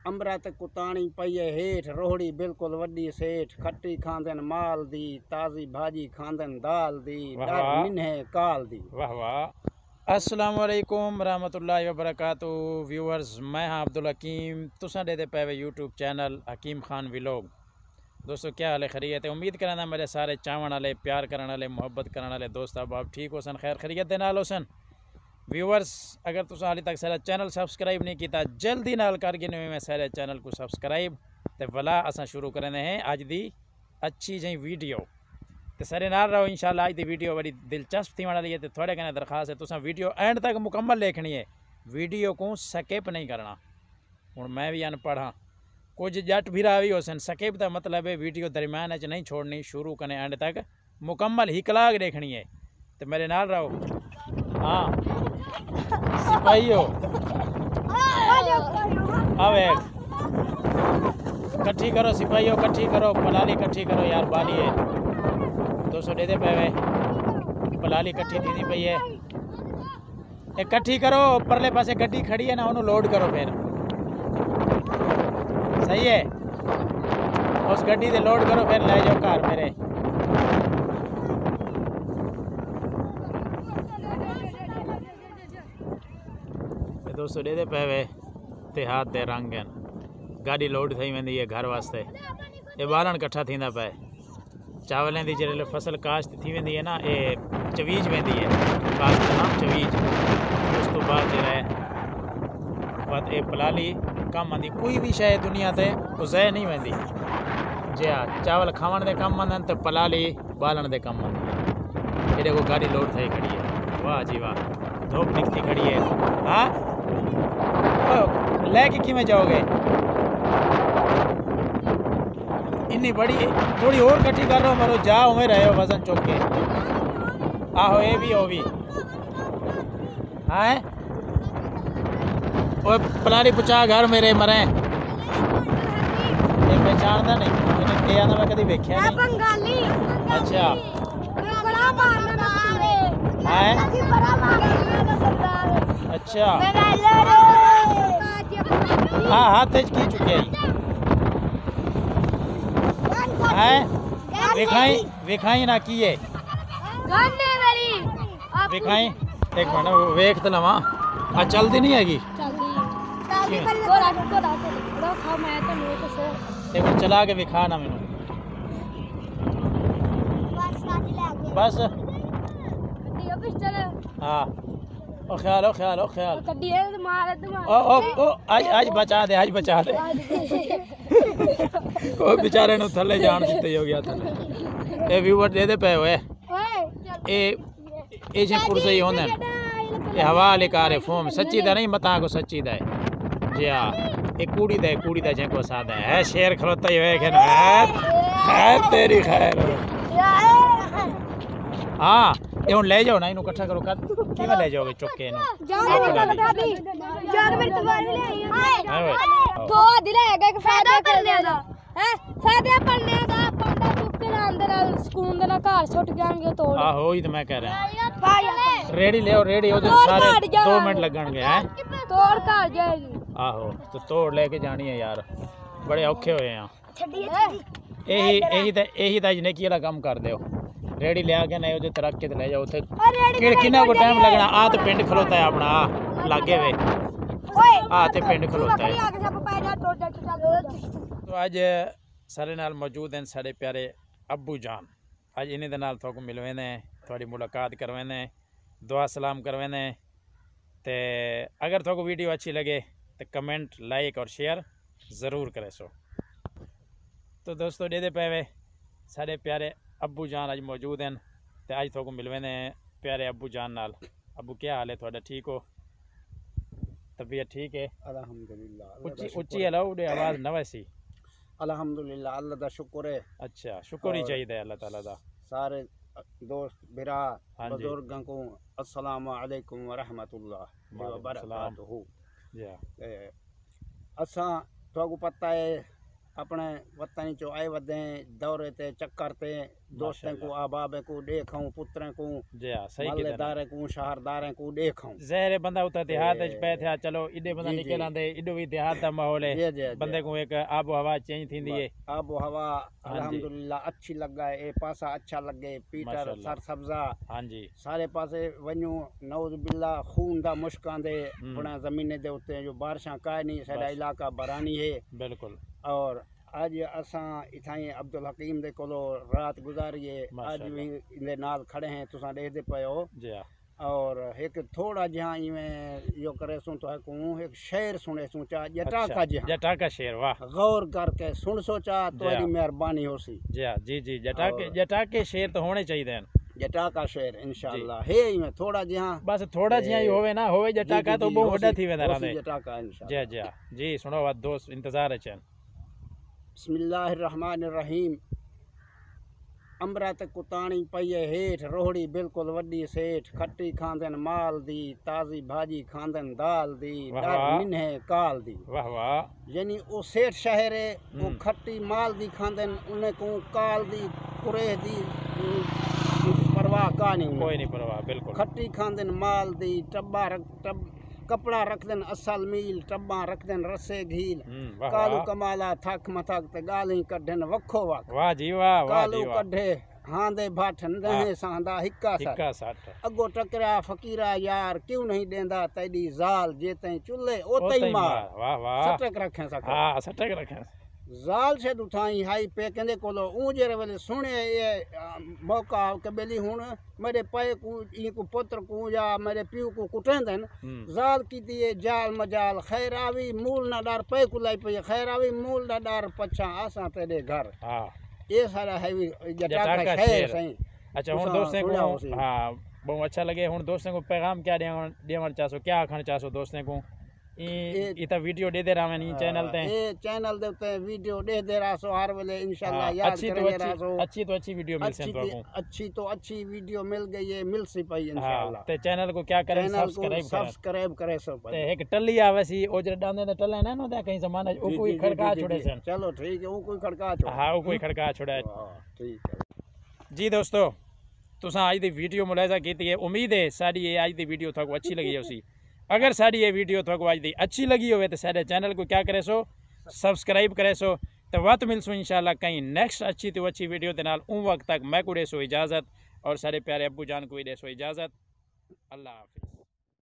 अमृत कुताणी पईए हेठ रोहड़ी बिल्कुल वड्डी सेठ खट्टी खांदन माल दी ताज़ी भाजी खांदन दाल दी डर निन्हे काल दी। वाह वाह। अस्सलाम वालेकुम रहमतुल्लाहि व बरकातहू व्यूअर्स, मैं हाँ अब्दुल हकीम, तुसां दे पे यूट्यूब चैनल हकीम खान व्लॉग। दोस्तों क्या हाल है, खैरियत है? उम्मीद करना मेरे सारे चावण वाले, प्यार करने वाले, मोहब्बत करने वाले दोस्त आप ठीक हो सन, खैर खैरियत दे नाल हो सन। व्यूअर्स, अगर तुम हाली तक सारा चैनल सब्सक्राइब नहीं किया जल्दी नाल कर गिने मैं सारे चैनल को सब्सक्राइब। तो भला असा शुरू करने हैं अज दी अच्छी जी वीडियो। तो सारे नाल रहो इंशाल्लाह। अज दी वीडियो बड़ी दिलचस्प थी वाली है। तो थोड़े कहने दरखास्त है तुसा वीडियो एंड तक मुकम्मल देखनी है, वीडियो को स्किप नहीं करना। हूँ मैं भी अनपढ़ हाँ, कुछ जट भीरा भी हो सन। स्किप का मतलब है वीडियो दरम्यान च नहीं छोड़नी, शुरू करने एंड तक मुकम्मल ही कलाक देखनी है। तो मेरे नाल रहो। हाँ सिपाही हो, अवे कट्ठी करो सिपाही हो, कट्ठी करो पलाली, कट्ठी करो यार बाली है 200 दे दे पे पलाली कट्ठी थी पई है। इकट्ठी करो, परले पासे गड्डी खड़ी है ना, उन्होंने लोड करो फिर सही है। उस गड्डी से लोड करो फिर ले जाओ घर मेरे। दोस्तों दे दे पे ते हाथ दे रंग गाड़ी लोड थी वेंदी है घर वास्ते। ये बालन कट्ठा थींदा पे चावलें दी जल्द फसल काश्त थी वेंदी है ना, ये चवीज वेंदी है, काश्त का नाम चवीज। उस तो बाद जरा बात ये पलाली कम आंदी। कोई भी शय दुनिया ते उजय नहीं वेंदी। जे चावल खावन दे कम आंदन तो पलाली बालन दे कम आंदी। ये देखो गाड़ी लोड थी खड़ी है, वाह जी वाह, धूप निकली खड़ी है। हाँ लेके किमें जाओगे? इन्नी बड़ी थोड़ी और कट्ठी कर रहे हो मरो, जाओ में रहे हो वजन चुक के। आहो ये भी हो भी हाँ वो पलारी पुचा घर मेरे मरे। ये पहचानता नहीं, ये आना मैं कभी देखा नहीं। बंगाली। अच्छा अच्छा हाँ हाथ की चुके हैं विखाई विखाई ना किए विखाई। एक मिनट वेख तो लवा आ चलती नहीं हैगी। एक चला के विखा ना मैनू बस। हाँ ओ ख्याल हो ख्याल हो ख्याल। आज बचा दे, आज बचा दे। कोई बेचारे नु थले जान दिते हो गया थले। ए व्यूअर दे दे पे होए ए जे पुरसे ही होंदे ये हवा लेकर फोम सच्ची दा नहीं मता को सच्ची दा है जी। हां ए कूड़ी दा जेको सादा है शेर खलोता ही वेख है तेरी खैर। हाँ ये हुन ले जाओ ना, इनु इकट्ठा करो किवें ले जाओगे चुक के इनु? दो दिले एक फायदा करने दा है, फायदा पढ़ने दा पंडा चुक के अंदर सुकून दे ना घर छुट जाएंगे तोड़। आहो ही तो मैं कह रहा। रेडी ले, रेडी उधर सारे 2 मिनट लगणगे हैं, तोड़ घर जाएगी। आहो तो तोड़ लेके जानी है यार, बड़े औखे होए हैं। यही ता नेकी वाला काम कर दो। रेडी ले आके नहीं उधर रख के ले जाओ उथे कितना को टाइम लगना। आ तो पिंड खलोता है अपना लागे वे, आ ते पिंड खलोता है। तो आज सारे नाल मौजूद हैं सारे प्यारे अब्बू जान। आज इन्हें दे नाल थोको मिलवेने, थोड़ी मुलाकात करवेने, दुआ सलाम करवेने। ते अगर थोको वीडियो अच्छी लगे तो कमेंट लाइक और शेयर ज़रूर करे सो। तो दोस्तों दे पे सारे प्यारे अब्बू जान आज मौजूद हैं। तो आज थोको मिलवेने प्यारे अब्बू जान नाल। अब्बू क्या हाल है थोड़ा? ठीक हो? तबीयत ठीक है? अल्हम्दुलिल्लाह। उच्ची हलो उड़े आवाज़ न वैसी। अल्हम्दुलिल्लाह अल्लाह दा शुक्र है। अच्छा शुक्र ही चाहिए अल्लाह ताला दा। सारे दोस्त बिरा बुजुर्गों को अस्सलाम वालेकुम व रहमतुल्लाह व बरकातहू। असा तो पता है अपने वतन चो आए वदे दौरे ते चक्कर ते दोस्तों को अहबाब को देखूं पुत्रों को जी हाँ सही महल्लेदार को शहरदार को देखूं ज़हर बंदा उतर देहात पे थे चलो इडे बंदा निकल आंदे इडो भी देहात का माहौल है बंदे को एक आबो हवा चेंज थी है आबो हवा अल्हम्दुलिल्लाह अच्छी लगा है ए पासा अच्छा लगे पीटर सर सब्जा हाँ जी सारे पासे वनू नौज बिल्ला खून दा मुश्कां दे बना जमीने दे उत्ते जो बारिशां काई नहीं साडा इलाका बरानी है बिल्कुल और आज असां इथाई अब्दुल हकीम दे कोलो रात गुजारिए आज भी इनके नाल खड़े हैं तुसा देखते पे हो जी हाँ और एक थोड़ा जहाँ इवें यो करे सुन तो है एक शेर सुने सोचा जटा का जहाँ जटा का शेर वाह गौर करके सुन सोचा तो मेहरबानी होसी जी हाँ जी जटा के शेर तो होने चाहिए जटा का शेर इंशाल्लाह है इवें थोड़ा जहाँ बस थोड़ा जहाँ ही होवे ना होवे जटा का तो बहुत बड़ा थी वेंदा रहंदे जटा का इंशाल्लाह जी सुनो बात दोस्त इंतजार है चैन बिस्मिल्लाहिर्रहमानिर्रहीम अमृत कुताणी पई हेठ रोहड़ी बिल्कुल वड्डी सेठ खट्टी खांदन माल दी ताज़ी भाजी खांदन दाल दी डर निन्हे काल दी वाह वाह यानी वो सेठ शहर है वो खट्टी माल दी खांदन उन्हें को काल दी कुरे दी परवाह का नहीं कोई नहीं परवाह बिल्कुल खट्टी खांदन माल दी टब कपड़ा रख देन असल मील टब्बा रख देन रसे घील कालू कमाला थक मथक ते गाली कढन वखो वख वाह जी वाह कालू कढे हांदे भाठन दहे सांदा हिक्का साठ अगो टकरा फकीरा यार क्यों नहीं देंदा तेडी जाल जेते चुल्ले ओते मार वाह वाह सटक रखे सक हां सटक रखे जाल से उठाई हाई पे कहंदे कोलो ऊंजे वेले सुने ये मौका कबेली हुन मेरे पे को ई को पुत्र को या मेरे पियो को कुटेंदन जाल की दिए जाल मजाल खैरावी मूल ना डार पे को लाई पे खैरावी मूल ना डार पछा आसा तेरे घर हां ये सारा है जटा का शेर सही अच्छा हुन दोस्तों को हां बहुत अच्छा लगे हुन दोस्तों को पैगाम क्या देवण चाहो क्या आखण चाहो दोस्तों को इता वीडियो दे रहा मैं चैनल ते ये चैनल दे ते वीडियो दे रहा सो हर वेले इंशाल्लाह याद करेंगे रहा सो अच्छी वीडियो मिल से तो अच्छी वीडियो मिल गई है मिल सी पाई इंशाल्लाह ते चैनल को क्या करें सब्सक्राइब करे सो ते एक टल्ली आवे सी ओ जे डांदे ने टल्ले ना दे कहीं सामान ओ कोई खड़का छोड़े सन चलो ठीक है ओ कोई खड़का छोड़े हां ओ कोई खड़का छोड़े ठीक है जी दोस्तों तुसा आज दी वीडियो मुलाहिजा कीती है उम्मीद है साडी ये आज दी वीडियो थाको अच्छी लगी है उसी अगर साड़ी ये वीडियो थोड़ी आज दी अच्छी लगी हो तो सारे चैनल को क्या करे सो सब्सक्राइब करे सो तो वक्त मिलसू इंशाल्लाह कहीं नेक्स्ट अच्छी तो अच्छी वीडियो के नाल उन वक्त तक मैं को दे सो इजाज़त और सारे प्यारे अब्बू जान को दे सो इजाज़त अल्लाह हाफिज़।